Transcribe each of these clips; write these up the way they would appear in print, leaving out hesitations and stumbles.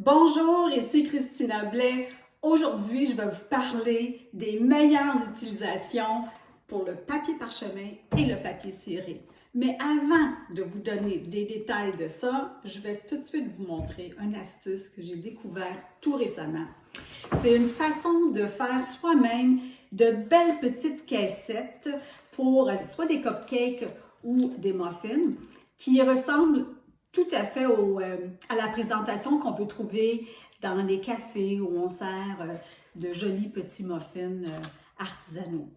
Bonjour, ici Christina Blais. Aujourd'hui, je vais vous parler des meilleures utilisations pour le papier parchemin et le papier ciré. Mais avant de vous donner des détails de ça, je vais tout de suite vous montrer une astuce que j'ai découvert tout récemment. C'est une façon de faire soi-même de belles petites caissettes pour soit des cupcakes ou des muffins qui ressemblent tout à fait à la présentation qu'on peut trouver dans les cafés où on sert de jolis petits muffins artisanaux.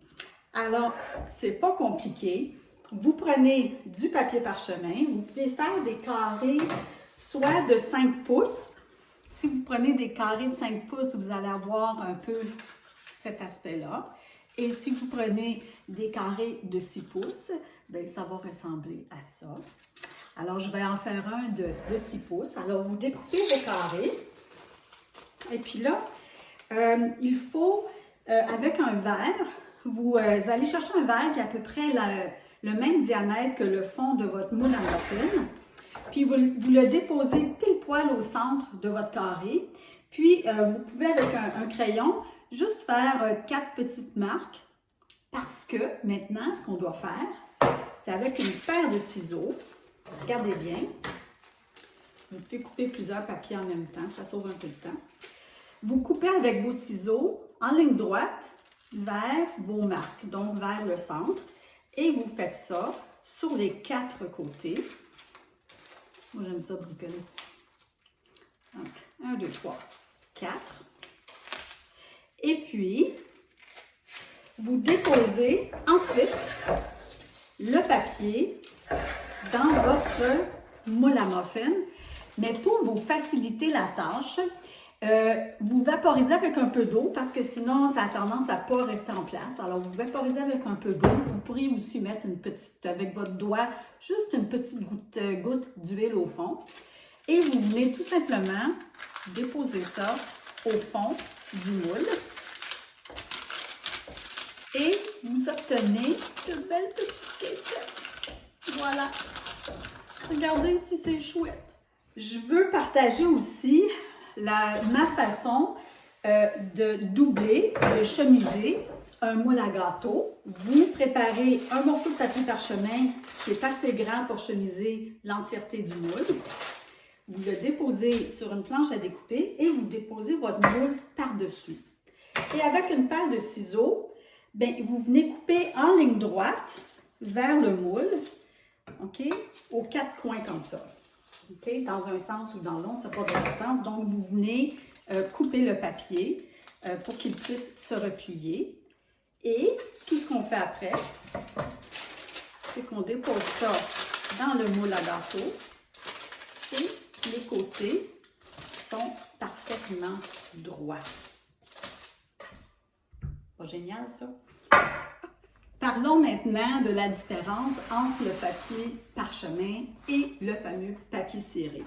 Alors, c'est pas compliqué. Vous prenez du papier parchemin, vous pouvez faire des carrés soit de 5 pouces. Si vous prenez des carrés de 5 pouces, vous allez avoir un peu cet aspect-là. Et si vous prenez des carrés de 6 pouces, bien, ça va ressembler à ça. Alors, je vais en faire un de 6 pouces. Alors, vous découpez vos carrés. Et puis là, il faut, avec un verre, vous allez chercher un verre qui a à peu près le même diamètre que le fond de votre moule à muffin. Puis, vous le déposez pile poil au centre de votre carré. Puis, vous pouvez, avec un crayon, juste faire 4 petites marques. Parce que maintenant, ce qu'on doit faire, c'est avec une paire de ciseaux. Regardez bien. Vous pouvez couper plusieurs papiers en même temps, ça sauve un peu de temps. Vous coupez avec vos ciseaux en ligne droite vers vos marques, donc vers le centre. Et vous faites ça sur les 4 côtés. Moi, j'aime ça bricoler. Donc, 1, 2, 3, 4. Et puis, vous déposez ensuite le papier dans votre moule à muffin, mais pour vous faciliter la tâche, vous vaporisez avec un peu d'eau parce que sinon, ça a tendance à ne pas rester en place. Alors, vous vaporisez avec un peu d'eau. Vous pourriez aussi mettre une petite, avec votre doigt, juste une petite goutte d'huile au fond. Et vous venez tout simplement déposer ça au fond du moule. Et vous obtenez de belles petites caissettes. Voilà. Regardez si c'est chouette. Je veux partager aussi ma façon de doubler, de chemiser un moule à gâteau. Vous préparez un morceau de papier parchemin qui est assez grand pour chemiser l'entièreté du moule. Vous le déposez sur une planche à découper et vous déposez votre moule par-dessus. Et avec une paire de ciseaux, bien, vous venez couper en ligne droite vers le moule, OK, aux 4 coins comme ça. OK, dans un sens ou dans l'autre, ça n'a pas d'importance. Donc, vous venez couper le papier pour qu'il puisse se replier. Et tout ce qu'on fait après, c'est qu'on dépose ça dans le moule à gâteau et les côtés sont parfaitement droits. Pas génial, ça? Parlons maintenant de la différence entre le papier parchemin et le fameux papier ciré.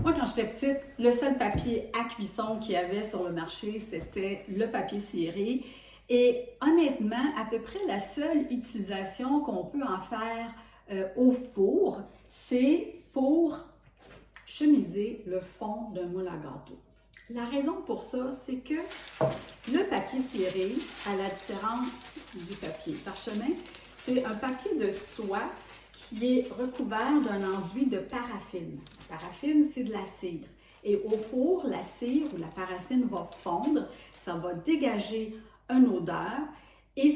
Moi, quand j'étais petite, le seul papier à cuisson qu'il y avait sur le marché, c'était le papier ciré. Et honnêtement, à peu près la seule utilisation qu'on peut en faire au four, c'est pour chemiser le fond d'un moule à gâteau. La raison pour ça, c'est que le papier ciré, à la différence du papier parchemin, c'est un papier de soie qui est recouvert d'un enduit de paraffine. La paraffine, c'est de la cire. Et au four, la cire ou la paraffine va fondre, ça va dégager une odeur et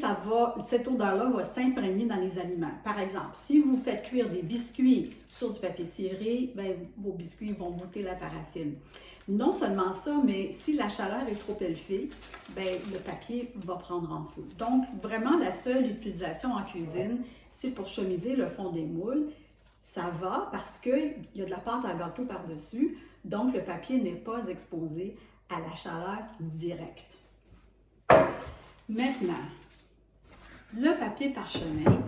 cette odeur-là va s'imprégner dans les aliments. Par exemple, si vous faites cuire des biscuits sur du papier ciré, bien, vos biscuits vont goûter la paraffine. Non seulement ça, mais si la chaleur est trop élevée, bien, le papier va prendre en feu. Donc, vraiment, la seule utilisation en cuisine, c'est pour chemiser le fond des moules. Ça va parce qu'il y a de la pâte à gâteau par-dessus, donc le papier n'est pas exposé à la chaleur directe. Maintenant, le papier parchemin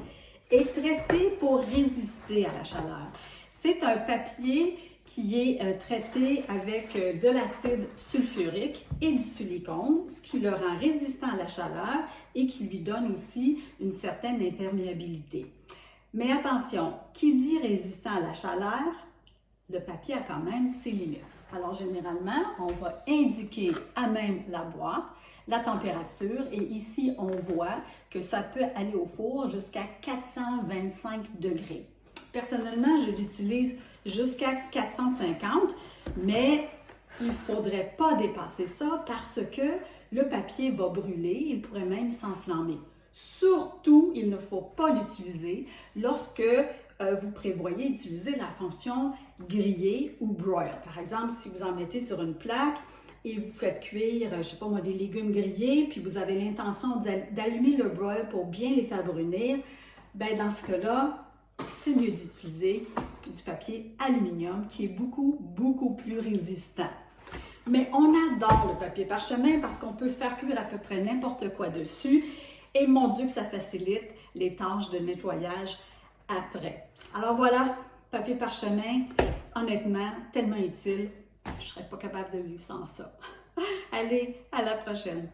est traité pour résister à la chaleur. C'est un papier qui est traité avec de l'acide sulfurique et du silicone, ce qui le rend résistant à la chaleur et qui lui donne aussi une certaine imperméabilité. Mais attention, qui dit résistant à la chaleur, le papier a quand même ses limites. Alors, généralement, on va indiquer à même la boîte la température et ici, on voit que ça peut aller au four jusqu'à 425 degrés. Personnellement, je l'utilise jusqu'à 450, mais il ne faudrait pas dépasser ça parce que le papier va brûler, il pourrait même s'enflammer. Surtout, il ne faut pas l'utiliser lorsque vous prévoyez utiliser la fonction griller ou broil. Par exemple, si vous en mettez sur une plaque et vous faites cuire, je ne sais pas moi, des légumes grillés, puis vous avez l'intention d'allumer le broil pour bien les faire brunir, bien dans ce cas-là, c'est mieux d'utiliser du papier aluminium qui est beaucoup plus résistant. Mais on adore le papier parchemin parce qu'on peut faire cuire à peu près n'importe quoi dessus et mon Dieu que ça facilite les tâches de nettoyage après. Alors voilà, papier parchemin, honnêtement, tellement utile, je ne serais pas capable de vivre sans ça. Allez, à la prochaine!